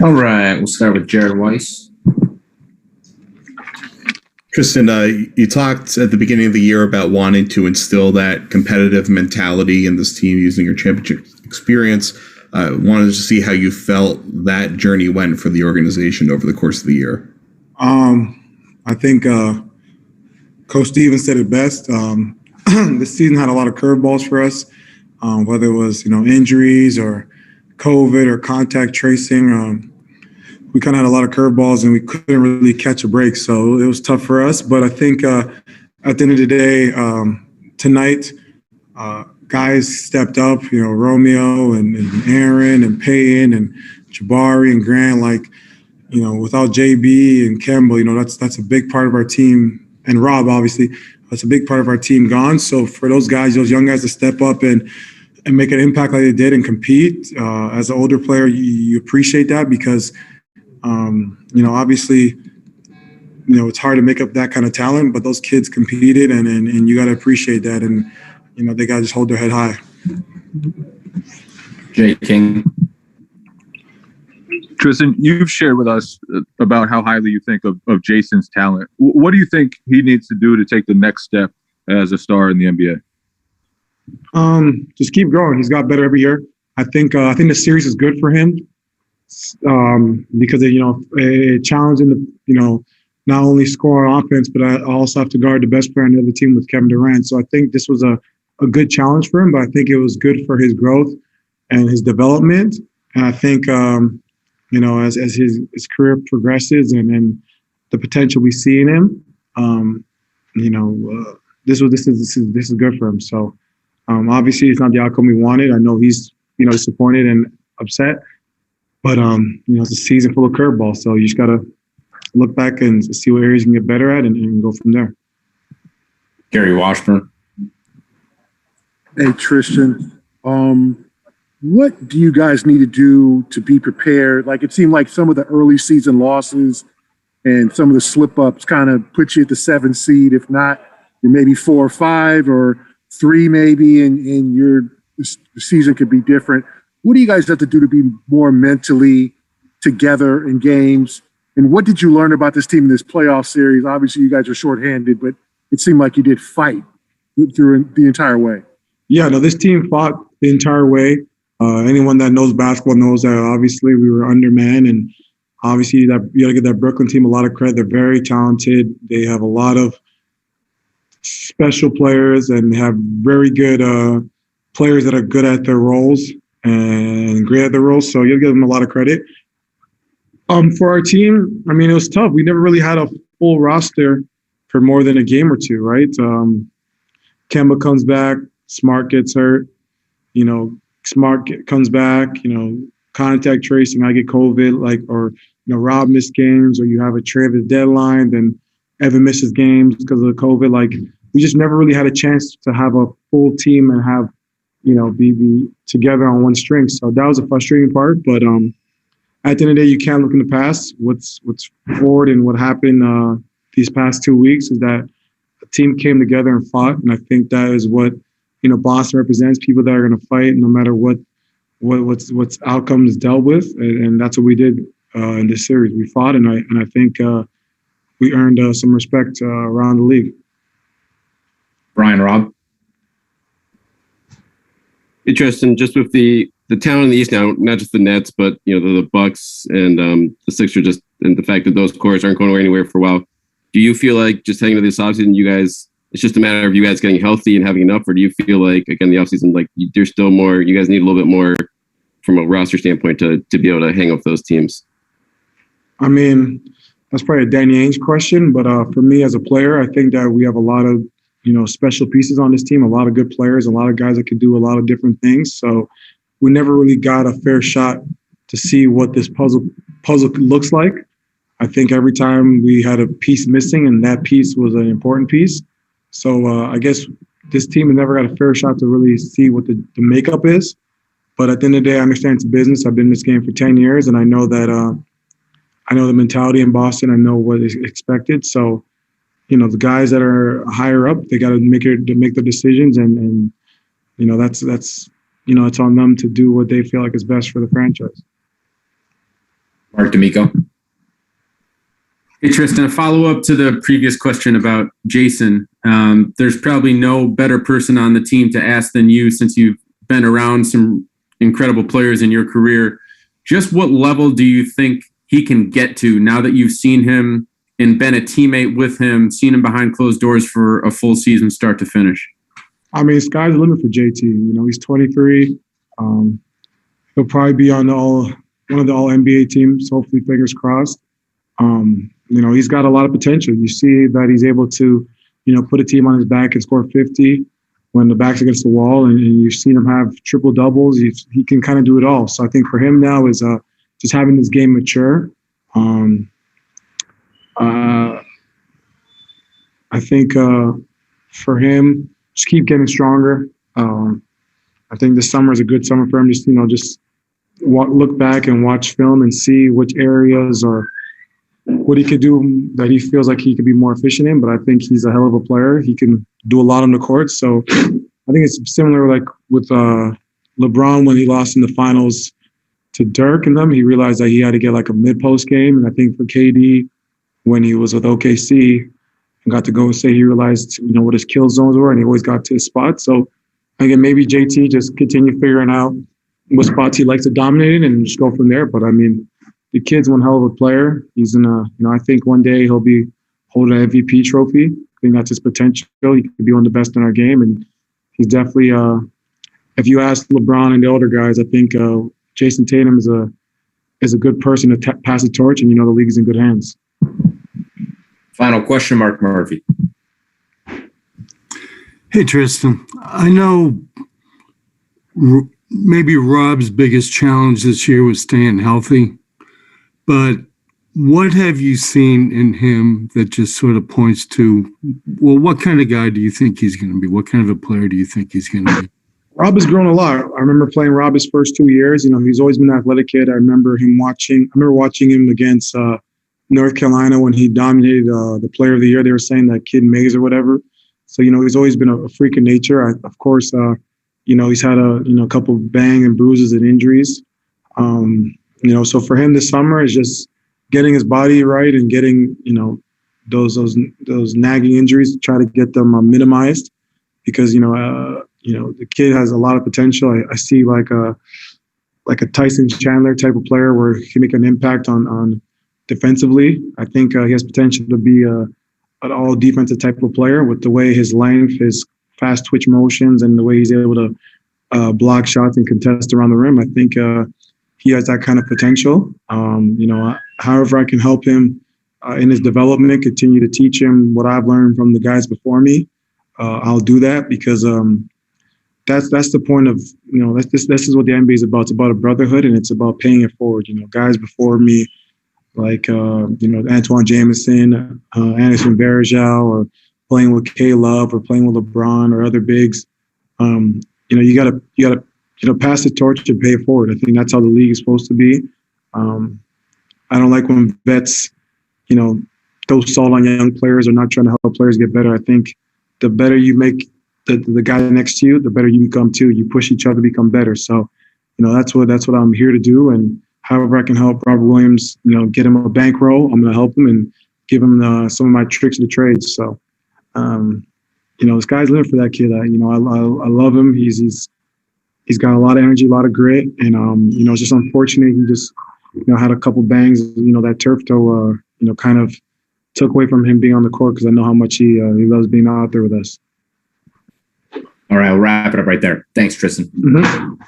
All right, we'll start with Jared Weiss. Tristan, you talked at the beginning of the year about wanting to instill that competitive mentality in this team using your championship experience. Wanted to see how you felt that journey went for the organization over the course of the year. I think Coach Stevens said it best. This season had a lot of curveballs for us, whether it was injuries or COVID or contact tracing. We kind of had a lot of curveballs and we couldn't really catch a break. So it was tough for us. But I think at the end of the day, tonight, guys stepped up, Romeo and Aaron and Peyton and Jabari and Grant, without JB and Kemba, that's a big part of our team. And Rob, obviously, that's a big part of our team gone. So for those guys, those young guys to step up and make an impact like they did and compete, as an older player, you appreciate that because obviously, it's hard to make up that kind of talent, but those kids competed and you got to appreciate that. And, they got to just hold their head high. Jay King. Tristan, you've shared with us about how highly you think of Jayson's talent. What do you think he needs to do to take the next step as a star in the NBA? Just keep growing. He's got better every year. I think the series is good for him. Because it challenging the not only score on offense, but I also have to guard the best player on the other team with Kevin Durant. So I think this was a good challenge for him, but I think it was good for his growth and his development. And I think as his career progresses and the potential we see in him, this is good for him. So obviously it's not the outcome we wanted. I know he's disappointed and upset. But, it's a season full of curveballs, so you just got to look back and see what areas you can get better at and go from there. Gary Washburn. Hey, Tristan. What do you guys need to do to be prepared? It seemed like some of the early season losses and some of the slip-ups kind of put you at the 7th seed. If not, you're maybe 4 or 5 or 3 maybe, and the season could be different. What do you guys have to do to be more mentally together in games? And what did you learn about this team in this playoff series? Obviously, you guys are shorthanded, but it seemed like you did fight through the entire way. Yeah, no, this team fought the entire way. Anyone that knows basketball knows that obviously we were undermanned, and obviously you got to give that Brooklyn team a lot of credit. They're very talented. They have a lot of special players and have very good players that are good at their roles and great at their roles. So you'll give them a lot of credit. For our team, it was tough. We never really had a full roster for more than a game or two, right? Kemba comes back, Smart gets hurt, comes back, contact tracing, I get COVID, Rob missed games, or you have a trade at the deadline, then Evan misses games because of the COVID. We just never really had a chance to have a full team and have, be together on one string. So that was a frustrating part, but at the end of the day, you can't look in the past. What's forward and what happened these past 2 weeks is that the team came together and fought, and I think that is what Boston represents: people that are going to fight no matter what's outcomes dealt with, and that's what we did in this series. We fought, and I think we earned some respect around the league. Brian Robb. Hey, Tristan, just with the talent in the East now, not just the Nets, but the Bucks and the Sixers, just and the fact that those cores aren't going anywhere for a while. Do you feel like just heading into this offseason, you guys, it's just a matter of you guys getting healthy and having enough, or do you feel like again the offseason, there's still more? You guys need a little bit more from a roster standpoint to be able to hang up those teams. That's probably a Danny Ainge question, but for me as a player, I think that we have a lot of special pieces on this team, a lot of good players, a lot of guys that could do a lot of different things. So we never really got a fair shot to see what this puzzle looks like. I think every time we had a piece missing, and that piece was an important piece. So I guess this team has never got a fair shot to really see what the makeup is. But at the end of the day, I understand it's business. I've been in this game for 10 years, and I know that I know the mentality in Boston. I know what is expected. So, the guys that are higher up, they got to make the decisions, and that's it's on them to do what they feel like is best for the franchise. Mark D'Amico. Hey, Tristan, a follow-up to the previous question about Jayson. There's probably no better person on the team to ask than you, since you've been around some incredible players in your career. Just what level do you think he can get to now that you've seen him and been a teammate with him, seen him behind closed doors for a full season start to finish? I mean, sky's the limit for JT. You know, he's 23. He'll probably be on one of the all NBA teams, hopefully, fingers crossed. You know, he's got a lot of potential. You see that he's able to, you know, put a team on his back and score 50 when the back's against the wall, and you've seen him have triple doubles. He can kind of do it all. So I think for him now is just having this game mature. I think for him, just keep getting stronger. I think this summer is a good summer for him. Just, you know, just look back and watch film and see which areas or what he could do that he feels like he could be more efficient in. But I think he's a hell of a player. He can do a lot on the court. So I think it's similar like with LeBron when he lost in the finals to Dirk and them. He realized that he had to get like a mid-post game. And I think for KD, when he was with OKC and got to go say he realized, you know, what his kill zones were, and he always got to his spot. So again, maybe JT just continue figuring out what spots he likes to dominate in and just go from there. But I mean, the kid's one hell of a player. He's in a, you know, I think one day he'll be holding an MVP trophy. I think that's his potential. He could be one of the best in our game. And he's definitely, if you ask LeBron and the older guys, I think Jayson Tatum is a good person to pass the torch, and, you know, the league's in good hands. Final question, Mark Murphy. Hey, Tristan. I know maybe Rob's biggest challenge this year was staying healthy, but what have you seen in him that just sort of points to, well, what kind of guy do you think he's going to be? What kind of a player do you think he's going to be? Rob has grown a lot. I remember playing Rob his first 2 years. You know, he's always been an athletic kid. I remember watching him against North Carolina when he dominated the player of the year. They were saying that kid Mays or whatever. So, you know, he's always been a freak of nature. Of course, you know, he's had a couple bang and bruises and injuries. You know, so for him this summer is just getting his body right and getting, you know, those nagging injuries, to try to get them minimized, because, you know, the kid has a lot of potential. I see like a Tyson Chandler type of player where he can make an impact on defensively. I think he has potential to be an all defensive type of player with the way his length, his fast twitch motions, and the way he's able to block shots and contest around the rim. I think he has that kind of potential. You know, however I can help him in his development, continue to teach him what I've learned from the guys before me, I'll do that, because that's the point of, you know, this is what the NBA is about. It's about a brotherhood, and it's about paying it forward. You know, guys before me, like, you know, Antoine Jameson, Anderson Varejao, or playing with K-Love, or playing with LeBron or other bigs. You know, you gotta, you know, pass the torch and pay it forward. I think that's how the league is supposed to be. I don't like when vets, you know, throw salt on young players or not trying to help players get better. I think the better you make the guy next to you, the better you become too. You push each other to become better. So, you know, that's what I'm here to do. And however I can help Robert Williams, you know, get him a bankroll, I'm going to help him and give him some of my tricks of the trades. So, you know, the sky's the limit for that kid. You know, I love him. He's got a lot of energy, a lot of grit, and you know, it's just unfortunate he just, you know, had a couple bangs. You know, that turf toe, you know, kind of took away from him being on the court, because I know how much he loves being out there with us. All right, we'll wrap it up right there. Thanks, Tristan. Mm-hmm.